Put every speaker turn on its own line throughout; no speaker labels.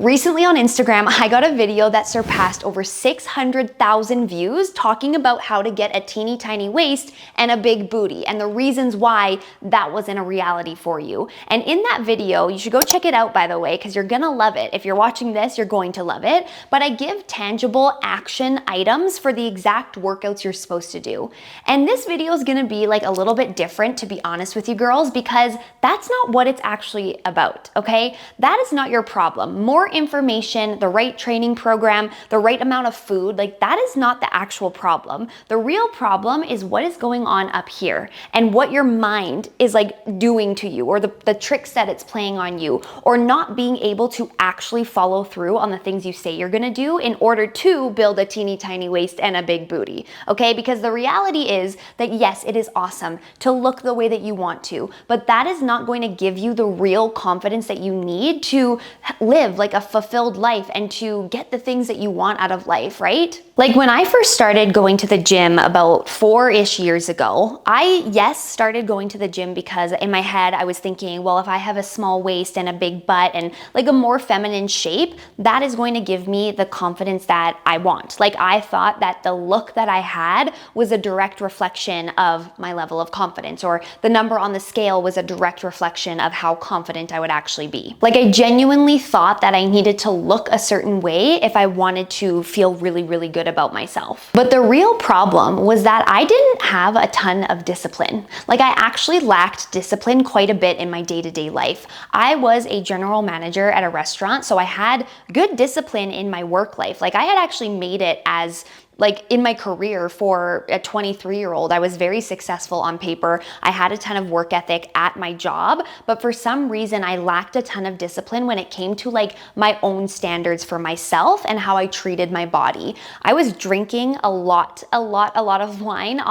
Recently on Instagram, I got a video that surpassed over 600,000 views talking about how to get a teeny tiny waist and a big booty and the reasons why that wasn't a reality for you. And in that video, you should go check it out, by the way, because you're gonna love it. If you're watching this, you're going to love it. But I give tangible action items for the exact workouts you're supposed to do. And this video is gonna be like a little bit different, to be honest with you girls, because that's not what it's actually about, okay? That is not your problem. More information, the right training program, the right amount of food, like that is not the actual problem. The real problem is what is going on up here and what your mind is like doing to you, or the tricks that it's playing on you, or not being able to actually follow through on the things you say you're gonna do in order to build a teeny tiny waist and a big booty, okay? Because the reality is that yes, it is awesome to look the way that you want to, but that is not going to give you the real confidence that you need to live like a fulfilled life and to get the things that you want out of life, right? Like when I first started going to the gym about 4-ish years ago, I started going to the gym because in my head I was thinking, well, if I have a small waist and a big butt and like a more feminine shape, that is going to give me the confidence that I want. Like I thought that the look that I had was a direct reflection of my level of confidence, or the number on the scale was a direct reflection of how confident I would actually be. Like I genuinely thought that I needed to look a certain way if I wanted to feel really, really good about myself. But the real problem was that I didn't have a ton of discipline. Like I actually lacked discipline quite a bit in my day-to-day life. I was a general manager at a restaurant, so I had good discipline in my work life. Like I had actually made it as like in my career for a 23-year-old, I was very successful on paper. I had a ton of work ethic at my job, but for some reason I lacked a ton of discipline when it came to like my own standards for myself and how I treated my body. I was drinking a lot of wine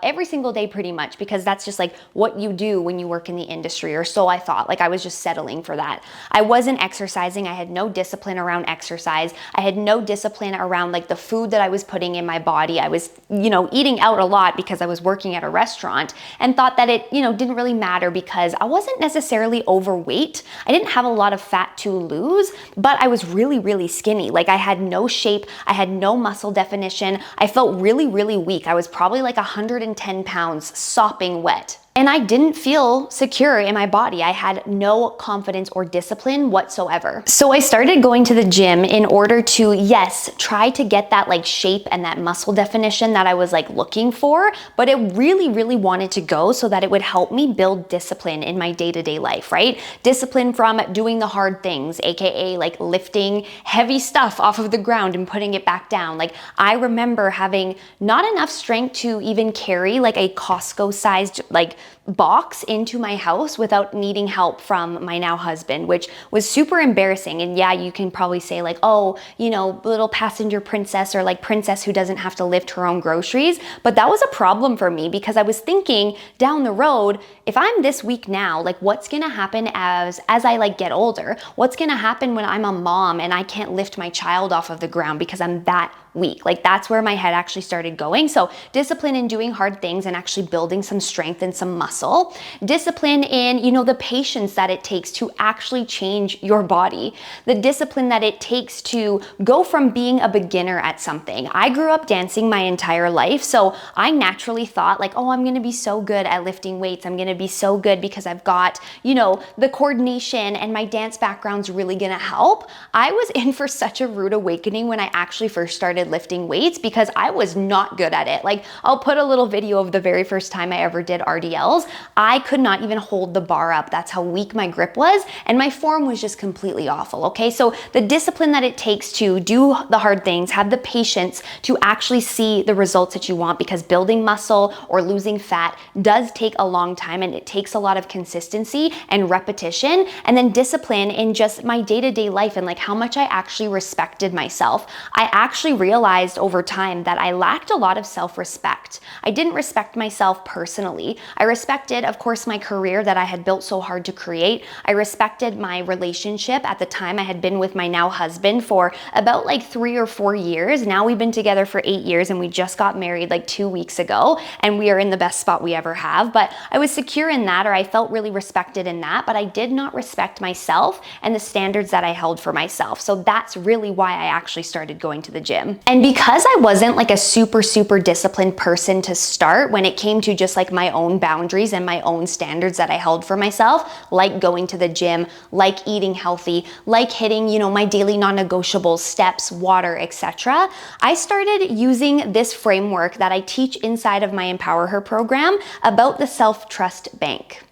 every single day pretty much, because that's just like what you do when you work in the industry, or so I thought. Like I was just settling for that. I wasn't exercising. I had no discipline around exercise. I had no discipline around like the food that I was putting in my body. I was, eating out a lot because I was working at a restaurant, and thought that it, didn't really matter because I wasn't necessarily overweight. I didn't have a lot of fat to lose, but I was really, really skinny. Like I had no shape. I had no muscle definition. I felt really, really weak. I was probably like 110 pounds sopping wet. And I didn't feel secure in my body. I had no confidence or discipline whatsoever. So I started going to the gym in order to, yes, try to get that like shape and that muscle definition that I was like looking for, but it really, really wanted to go so that it would help me build discipline in my day-to-day life, right? Discipline from doing the hard things, AKA like lifting heavy stuff off of the ground and putting it back down. Like I remember having not enough strength to even carry like a Costco-sized like box into my house without needing help from my now husband, which was super embarrassing. And yeah, you can probably say like, oh, little passenger princess, or like princess who doesn't have to lift her own groceries. But that was a problem for me because I was thinking down the road, if I'm this weak now, like what's gonna happen as I like get older? What's gonna happen when I'm a mom and I can't lift my child off of the ground because I'm that weak? Like that's where my head actually started going. So discipline in doing hard things and actually building some strength and some muscle. Discipline in, the patience that it takes to actually change your body. The discipline that it takes to go from being a beginner at something. I grew up dancing my entire life, so I naturally thought like, oh, I'm gonna be so good at lifting weights. I'm gonna be so good because I've got, the coordination, and my dance background's really gonna help. I was in for such a rude awakening when I actually first started lifting weights, because I was not good at it. Like I'll put a little video of the very first time I ever did RDLs. I could not even hold the bar up. That's how weak my grip was, and my form was just completely awful, okay? So the discipline that it takes to do the hard things, have the patience to actually see the results that you want, because building muscle or losing fat does take a long time, and it takes a lot of consistency and repetition. And then discipline in just my day-to-day life and like how much I actually respected myself. I actually realized over time that I lacked a lot of self-respect. I didn't respect myself personally. I respected respected, of course, my career that I had built so hard to create. I respected my relationship. At the time, I had been with my now husband for about like 3 or 4 years. Now we've been together for 8 years and we just got married like 2 weeks ago, and we are in the best spot we ever have. But I was secure in that, or I felt really respected in that, but I did not respect myself and the standards that I held for myself. So that's really why I actually started going to the gym. And because I wasn't like a super disciplined person to start when it came to just like my own boundaries and my own standards that I held for myself, like going to the gym, like eating healthy, like hitting, my daily non-negotiables, steps, water, etc., I started using this framework that I teach inside of my Empower Her program about the self-trust bank.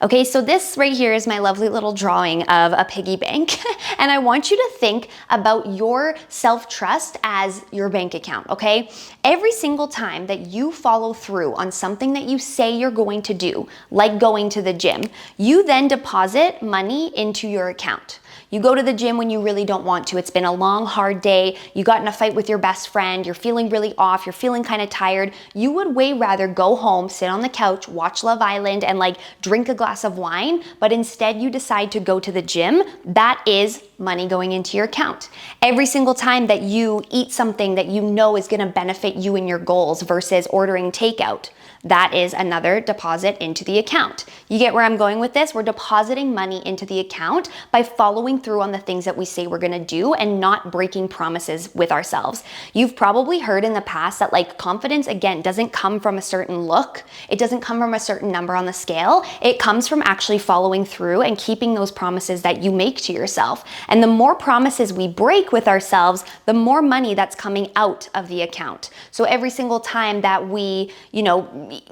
Okay, so this right here is my lovely little drawing of a piggy bank. And I want you to think about your self-trust as your bank account, okay? Every single time that you follow through on something that you say you're going to do, like going to the gym, you then deposit money into your account. You go to the gym when you really don't want to. It's been a long, hard day. You got in a fight with your best friend. You're feeling really off. You're feeling kind of tired. You would way rather go home, sit on the couch, watch Love Island, and like drink a glass of wine. But instead you decide to go to the gym. That is money going into your account. Every single time that you eat something that you know is going to benefit you and your goals versus ordering takeout, that is another deposit into the account. You get where I'm going with this? We're depositing money into the account by following through on the things that we say we're gonna do and not breaking promises with ourselves. You've probably heard in the past that like confidence, again, doesn't come from a certain look. It doesn't come from a certain number on the scale. It comes from actually following through and keeping those promises that you make to yourself. And the more promises we break with ourselves, the more money that's coming out of the account. So every single time that we,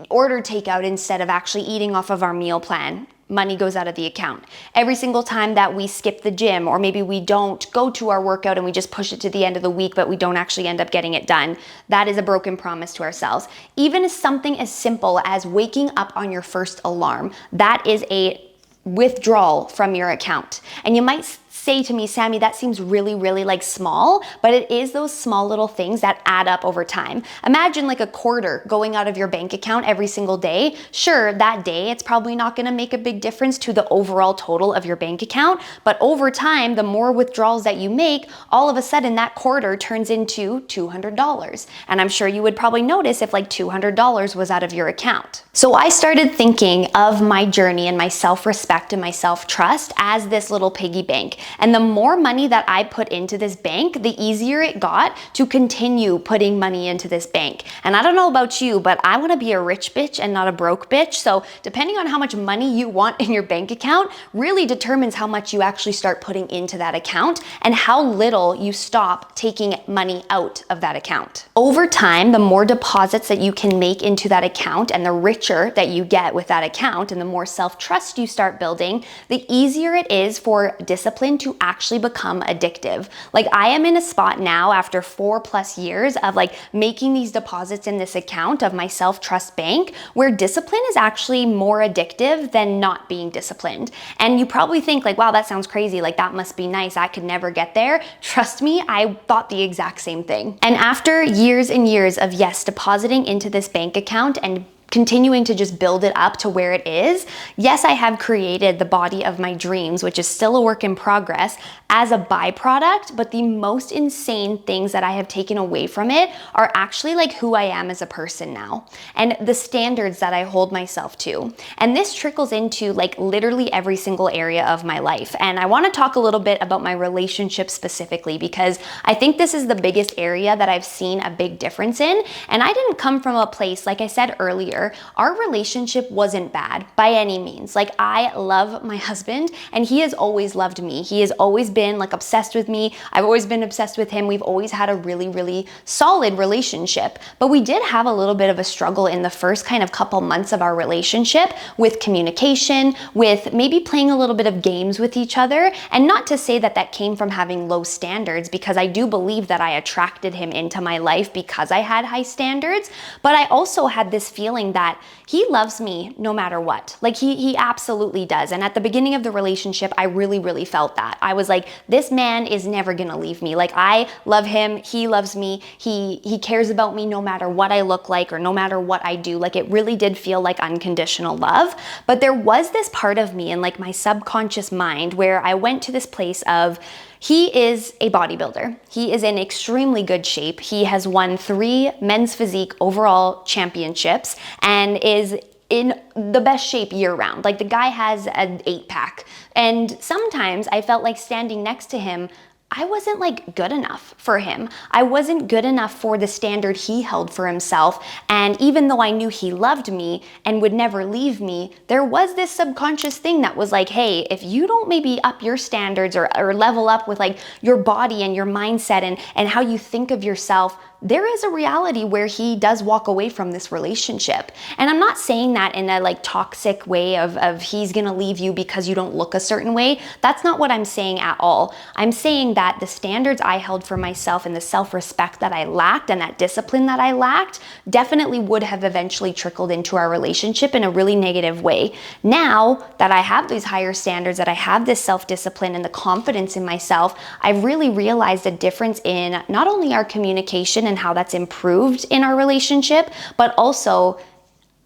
order takeout instead of actually eating off of our meal plan, money goes out of the account. Every single time that we skip the gym, or maybe we don't go to our workout and we just push it to the end of the week, but we don't actually end up getting it done, that is a broken promise to ourselves. Even something as simple as waking up on your first alarm, that is a withdrawal from your account. And you might say to me, Sammy, that seems really like small, but it is those small little things that add up over time. Imagine like a quarter going out of your bank account every single day. Sure, that day it's probably not going to make a big difference to the overall total of your bank account, but over time, the more withdrawals that you make, all of a sudden that quarter turns into $200. And I'm sure you would probably notice if like $200 was out of your account. So I started thinking of my journey and my self-respect and my self-trust as this little piggy bank. And the more money that I put into this bank, the easier it got to continue putting money into this bank. And I don't know about you, but I want to be a rich bitch and not a broke bitch. So depending on how much money you want in your bank account really determines how much you actually start putting into that account and how little you stop taking money out of that account. Over time, the more deposits that you can make into that account and the richer that you get with that account and the more self-trust you start building, the easier it is for discipline to actually become addictive. Like I am in a spot now after 4+ years of like making these deposits in this account of my self-trust bank where discipline is actually more addictive than not being disciplined. And you probably think like, wow, that sounds crazy. Like that must be nice. I could never get there. Trust me, I thought the exact same thing. And after years and years of yes, depositing into this bank account and continuing to just build it up to where it is, yes, I have created the body of my dreams, which is still a work in progress, as a byproduct, but the most insane things that I have taken away from it are actually like who I am as a person now and the standards that I hold myself to. And this trickles into like literally every single area of my life. And I want to talk a little bit about my relationship specifically because I think this is the biggest area that I've seen a big difference in. And I didn't come from a place, like I said earlier, our relationship wasn't bad by any means. Like I love my husband and he has always loved me. He has always been like obsessed with me. I've always been obsessed with him. We've always had a really solid relationship, but we did have a little bit of a struggle in the first kind of couple months of our relationship with communication, with maybe playing a little bit of games with each other. And not to say that that came from having low standards, because I do believe that I attracted him into my life because I had high standards, but I also had this feeling feeling that he loves me no matter what. Like he absolutely does. And at the beginning of the relationship, I really felt that. I was like, this man is never gonna leave me. Like I love him, he loves me, he cares about me no matter what I look like or no matter what I do. Like it really did feel like unconditional love. But there was this part of me in like my subconscious mind where I went to this place of, he is a bodybuilder. He is in extremely good shape. He has won 3 men's physique overall championships and is in the best shape year round. Like the guy has an 8-pack. And sometimes I felt like standing next to him, I wasn't like good enough for him. I wasn't good enough for the standard he held for himself. And even though I knew he loved me and would never leave me, there was this subconscious thing that was like, hey, if you don't maybe up your standards or level up with like your body and your mindset and how you think of yourself, there is a reality where he does walk away from this relationship. And I'm not saying that in a like toxic way of he's gonna leave you because you don't look a certain way. That's not what I'm saying at all. I'm saying that the standards I held for myself and the self-respect that I lacked and that discipline that I lacked definitely would have eventually trickled into our relationship in a really negative way. Now that I have these higher standards, that I have this self-discipline and the confidence in myself, I've really realized a difference in not only our communication and how that's improved in our relationship, but also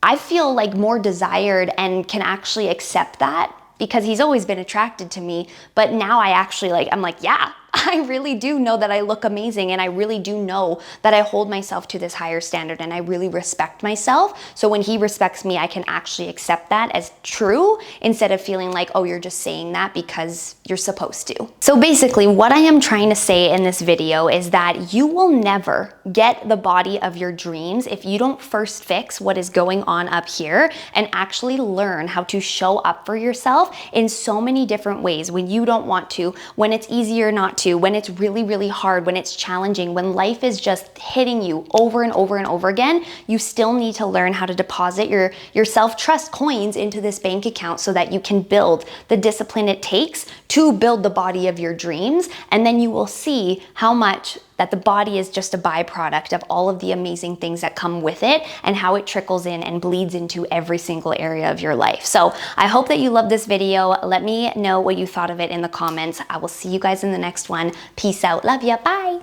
I feel like more desired and can actually accept that because he's always been attracted to me. But now I actually I'm like, yeah, I really do know that I look amazing, and I really do know that I hold myself to this higher standard, and I really respect myself. So when he respects me, I can actually accept that as true instead of feeling like, oh, you're just saying that because you're supposed to. So basically what I am trying to say in this video is that you will never get the body of your dreams if you don't first fix what is going on up here and actually learn how to show up for yourself in so many different ways when you don't want to, when it's easier not to, when it's really hard, when it's challenging, when life is just hitting you over and over and over again. You still need to learn how to deposit your self-trust coins into this bank account so that you can build the discipline it takes to build the body of your dreams. And then you will see how much that the body is just a byproduct of all of the amazing things that come with it and how it trickles in and bleeds into every single area of your life. So I hope that you loved this video. Let me know what you thought of it in the comments. I will see you guys in the next one. Peace out. Love ya. Bye.